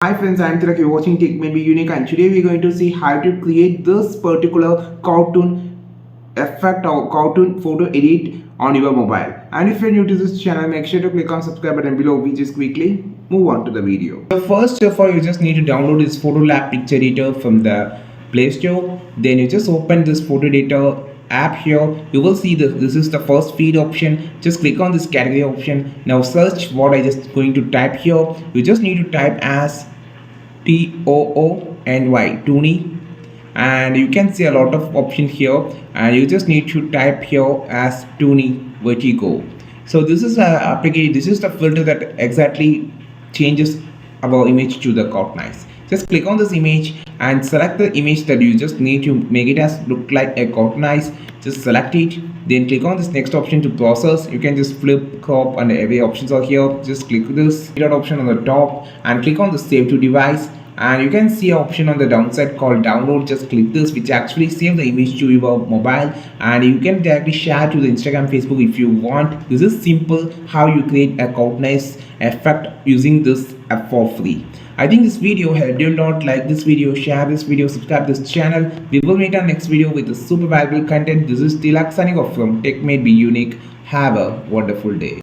Hi friends, I'm Tilak. You're watching Tech May Be Unique, and today we're going to see how to create this particular cartoon effect or cartoon photo edit on your mobile. And if you're new to this channel, make sure to click on subscribe button below. We just quickly move on to the video. So first of all, you just need to download this photolab picture editor from the Play Store. Then you just open this photo editor app here. You will see this is the first feed option. Just click on this category option. Now search what I just going to type here. You just need to type as Toony, and you can see a lot of options here, and you just need to type here as Toony Vertigo. So this is a application, this is the filter that exactly changes our image to the cartoonize. Just click on this image and select the image that you just need to make it as look like a cartoonize. Just select it, then click on this next option to process. You can just flip, crop, and every options are here. Just click this dot option on the top and click on the save to device, and you can see an option on the downside called download. Just click this, which actually save the image to your mobile, and you can directly share to the Instagram, Facebook if you want. This is simple how you create a cartoonize effect using this app for free. I think this video helped you. Not like this video, share this video, subscribe this channel. We will meet our next video with a super valuable content. This is Tilak signing off from Tech Made Be Unique. Have a wonderful day.